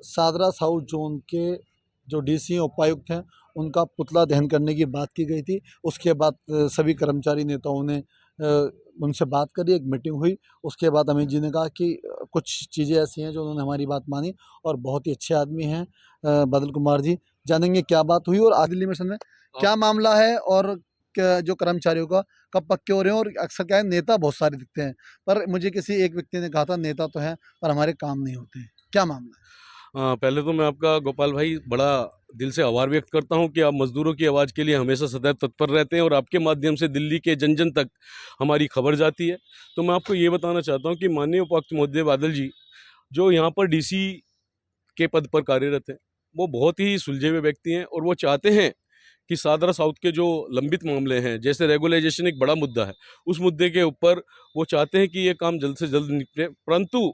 Sadra south zone के जो DC उपायुक्त हैं उनका पुतला दहन करने की बात की गई थी। उसके बाद सभी कर्मचारी नेताओं ने उनसे बात करी, एक मीटिंग हुई। उसके बाद अमित जी ने कहा कि कुछ चीज़ें ऐसी हैं जो उन्होंने हमारी बात मानी और बहुत ही अच्छे आदमी हैं बादल कुमार जी। जानेंगे क्या बात हुई और आज दिल्ली मिशन में क्या मामला है और जो कर्मचारियों का कब पक्के हो रहे हैं। और अक्सर क्या है, नेता बहुत सारे दिखते हैं, पर मुझे किसी एक व्यक्ति ने कहा था नेता तो हैं पर हमारे काम नहीं होते हैं। क्या मामला है? पहले तो मैं आपका गोपाल भाई बड़ा दिल से आभार व्यक्त करता हूं कि आप मजदूरों की आवाज़ के लिए हमेशा सदैव तत्पर रहते हैं और आपके माध्यम से दिल्ली के जन जन तक हमारी खबर जाती है। तो मैं आपको ये बताना चाहता हूं कि माननीय उपायुक्त महोदय बादल जी जो यहाँ पर डीसी के पद पर कार्यरत हैं, वो बहुत ही सुलझे हुए व्यक्ति हैं और वो चाहते हैं कि सादरा साउथ के जो लंबित मामले हैं, जैसे रेगुलाइजेशन एक बड़ा मुद्दा है, उस मुद्दे के ऊपर वो चाहते हैं कि ये काम जल्द से जल्द निपटे। परंतु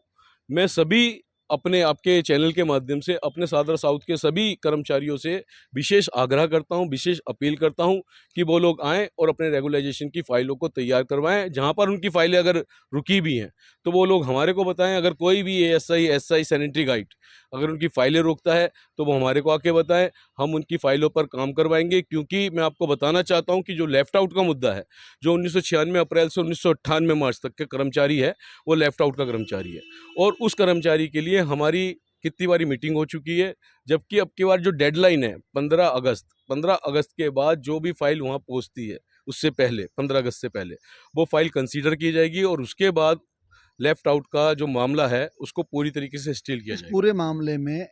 मैं सभी अपने आपके चैनल के माध्यम से अपने सादरा साउथ के सभी कर्मचारियों से विशेष आग्रह करता हूं, विशेष अपील करता हूं कि वो लोग आएँ और अपने रेगुलाइजेशन की फ़ाइलों को तैयार करवाएँ। जहां पर उनकी फ़ाइलें अगर रुकी भी हैं, तो वो लोग हमारे को बताएँ। अगर कोई भी एएसआई, एसआई, सैनिटरी गाइड अगर उनकी फ़ाइलें रोकता है, तो वो हमारे को आके बताएँ। हम उनकी फ़ाइलों पर काम करवाएंगे, क्योंकि मैं आपको बताना चाहता हूं कि जो लेफ़्ट आउट का मुद्दा है, जो 1996 अप्रैल से 1998 मार्च तक के कर्मचारी है, वो लेफ़्ट आउट का कर्मचारी है और उस कर्मचारी के लिए हमारी कितनी बारी मीटिंग हो चुकी है। जबकि अब की बार जो डेडलाइन है 15 अगस्त के बाद जो भी फाइल वहाँ पहुँचती है, उससे पहले 15 अगस्त से पहले वो फाइल कंसीडर की जाएगी और उसके बाद लेफ़्ट आउट का जो मामला है उसको पूरी तरीके से स्टील किया इस जाएगा। पूरे मामले में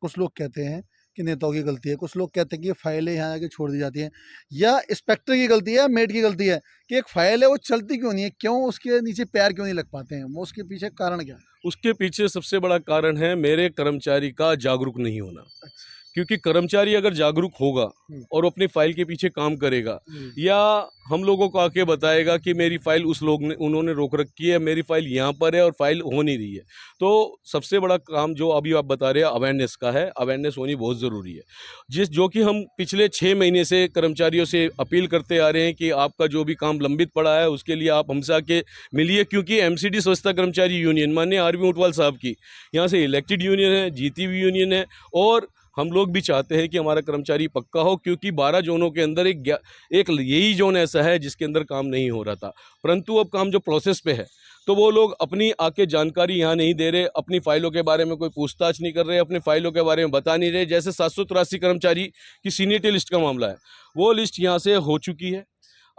कुछ लोग कहते हैं कि नेताओं की गलती है, कुछ लोग कहते हैं कि ये फाइलें यहाँ आके छोड़ दी जाती हैं, या इंस्पेक्टर की गलती है या मेड की गलती है कि एक फाइल है वो चलती क्यों नहीं है, क्यों उसके नीचे पैर क्यों नहीं लग पाते हैं, वो उसके पीछे कारण क्या है? उसके पीछे सबसे बड़ा कारण है मेरे कर्मचारी का जागरूक नहीं होना। अच्छा। क्योंकि कर्मचारी अगर जागरूक होगा हम्म, और अपनी फाइल के पीछे काम करेगा हम्म, या हम लोगों को आके बताएगा कि मेरी फाइल उस लोग ने उन्होंने रोक रखी है, मेरी फाइल यहाँ पर है और फाइल हो नहीं रही है, तो सबसे बड़ा काम जो अभी आप बता रहे हैं अवेयरनेस का है। अवेयरनेस होनी बहुत ज़रूरी है, जो कि हम पिछले 6 महीने से कर्मचारियों से अपील करते आ रहे हैं कि आपका जो भी काम लंबित पड़ा है उसके लिए आप हमसे आके मिलिए। क्योंकि एमसीडी स्वच्छता कर्मचारी यूनियन माननीय आरवी ऊंटवाल साहब की यहाँ से इलेक्टेड यूनियन है, जीती हुई यूनियन है और हम लोग भी चाहते हैं कि हमारा कर्मचारी पक्का हो। क्योंकि 12 जोनों के अंदर एक यही जोन ऐसा है जिसके अंदर काम नहीं हो रहा था, परंतु अब काम जो प्रोसेस पे है तो वो लोग अपनी आके जानकारी यहाँ नहीं दे रहे, अपनी फाइलों के बारे में कोई पूछताछ नहीं कर रहे, अपनी फाइलों के बारे में बता नहीं रहे। जैसे 783 कर्मचारी की सीनियरिटी लिस्ट का मामला है, वो लिस्ट यहाँ से हो चुकी है,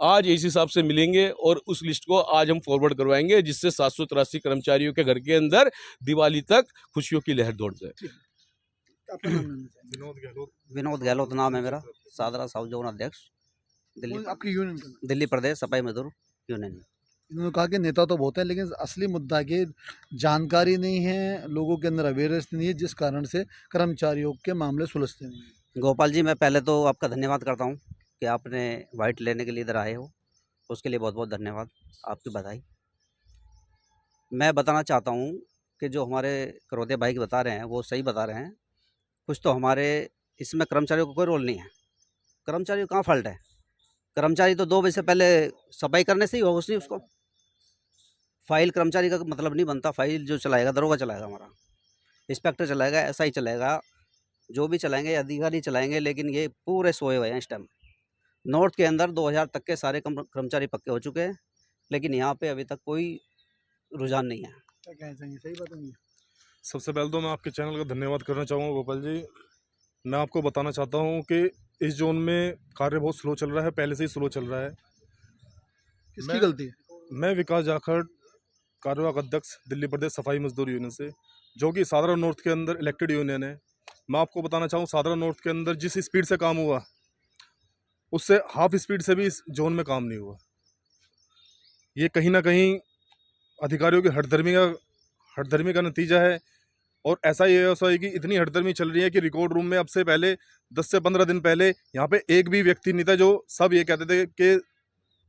आज इस हिसाब से मिलेंगे और उस लिस्ट को आज हम फॉरवर्ड करवाएंगे, जिससे 783 कर्मचारियों के घर के अंदर दिवाली तक खुशियों की लहर दौड़ जाए। आपका नाम लेना चाहेंगे? विनोद गहलोत नाम है मेरा, सादरा साउथ जोन अध्यक्ष, दिल्ली आपकी यूनियन का नाम? दिल्ली प्रदेश सफाई मजदूर यूनियन। इन्होंने कहा कि नेता तो बहुत है लेकिन असली मुद्दा कि जानकारी नहीं है, लोगों के अंदर अवेयरनेस नहीं है, जिस कारण से कर्मचारियों के मामले सुलझते नहीं हैं। गोपाल जी, मैं पहले तो आपका धन्यवाद करता हूँ कि आपने वाइट लेने के लिए इधर आए हो, उसके लिए बहुत बहुत धन्यवाद, आपकी बधाई। मैं बताना चाहता हूँ कि जो हमारे करोदे भाई बता रहे हैं वो सही बता रहे हैं। कुछ तो हमारे इसमें कर्मचारियों का कोई रोल नहीं है। कर्मचारियों कहाँ फॉल्ट है? कर्मचारी तो 2 बजे से पहले सफाई करने से ही होगा उसने उसको। फाइल कर्मचारी का मतलब नहीं बनता, फाइल जो चलाएगा दरोगा चलाएगा, हमारा इंस्पेक्टर चलाएगा, एसआई चलाएगा, जो भी चलाएंगे अधिकारी चलाएंगे, लेकिन ये पूरे सोए हुए हैं इस टाइम। नॉर्थ के अंदर 2000 तक के सारे कर्मचारी पक्के हो चुके हैं, लेकिन यहाँ पे अभी तक कोई रुझान नहीं है। क्या कहना चाहेंगे, सही बात है? सबसे पहले तो मैं आपके चैनल का धन्यवाद करना चाहूँगा गोपाल जी। मैं आपको बताना चाहता हूँ कि इस जोन में कार्य बहुत स्लो चल रहा है, पहले से ही स्लो चल रहा है। किसकी गलती है? मैं विकास जाखड़, कार्यवाहक अध्यक्ष दिल्ली प्रदेश सफाई मजदूर यूनियन से, जो कि सादरा नॉर्थ के अंदर इलेक्टेड यूनियन है। मैं आपको बताना चाहूँ सादरा नॉर्थ के अंदर जिस स्पीड से काम हुआ उससे हाफ स्पीड से भी इस जोन में काम नहीं हुआ। ये कहीं ना कहीं अधिकारियों की हठधर्मी का नतीजा है। और ऐसा है कि इतनी हठधर्मी चल रही है कि रिकॉर्ड रूम में अब से पहले 10 से 15 दिन पहले यहाँ पे एक भी व्यक्ति नहीं था। जो सब ये कहते थे कि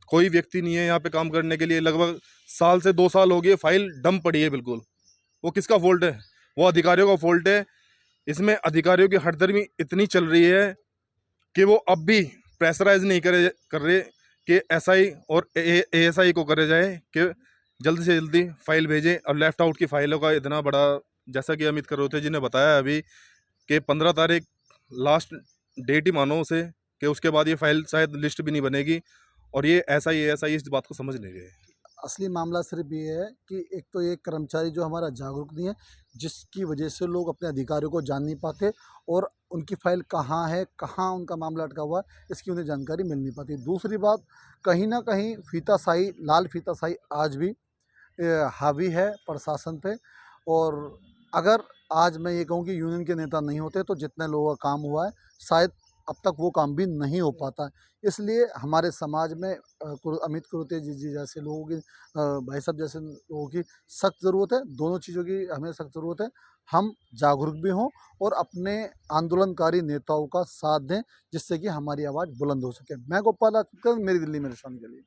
कोई व्यक्ति नहीं है यहाँ पे काम करने के लिए। लगभग साल से 2 साल हो गए, फाइल डंप पड़ी है बिल्कुल। वो किसका फॉल्ट है? वो अधिकारियों का फॉल्ट है। इसमें अधिकारियों की हठधर्मी इतनी चल रही है कि वो अब भी प्रेशराइज नहीं कर रहे कि एसआई और एएसआई को करे जाए कि जल्दी से जल्दी फाइल भेजें। और लेफ्ट आउट की फाइलों का इतना बड़ा जैसा कि अमित करोते जी ने बताया अभी कि 15 तारीख लास्ट डेट ही मानो उसे, कि उसके बाद ये फाइल शायद लिस्ट भी नहीं बनेगी, और ये ऐसा ही इस बात को समझ नहीं रहे। असली मामला सिर्फ ये है कि एक तो ये कर्मचारी जो हमारा जागरूक नहीं है, जिसकी वजह से लोग अपने अधिकारियों को जान नहीं पाते और उनकी फाइल कहाँ है, कहाँ उनका मामला अटका हुआ है, इसकी उन्हें जानकारी मिल नहीं पाती। दूसरी बात, कहीं ना कहीं फीताशाही, लाल फीताशाही आज भी हावी है प्रशासन पे। और अगर आज मैं ये कहूँ कि यूनियन के नेता नहीं होते तो जितने लोगों का काम हुआ है शायद अब तक वो काम भी नहीं हो पाता। इसलिए हमारे समाज में अमित कुरुते जी जैसे लोगों की, भाई साहब जैसे लोगों की सख्त ज़रूरत है। दोनों चीज़ों की हमें सख्त ज़रूरत है। हम जागरूक भी हों और अपने आंदोलनकारी नेताओं का साथ दें, जिससे कि हमारी आवाज़ बुलंद हो सके। मैं गोपाल आचुकर, मेरी दिल्ली मेरे शान के लिए।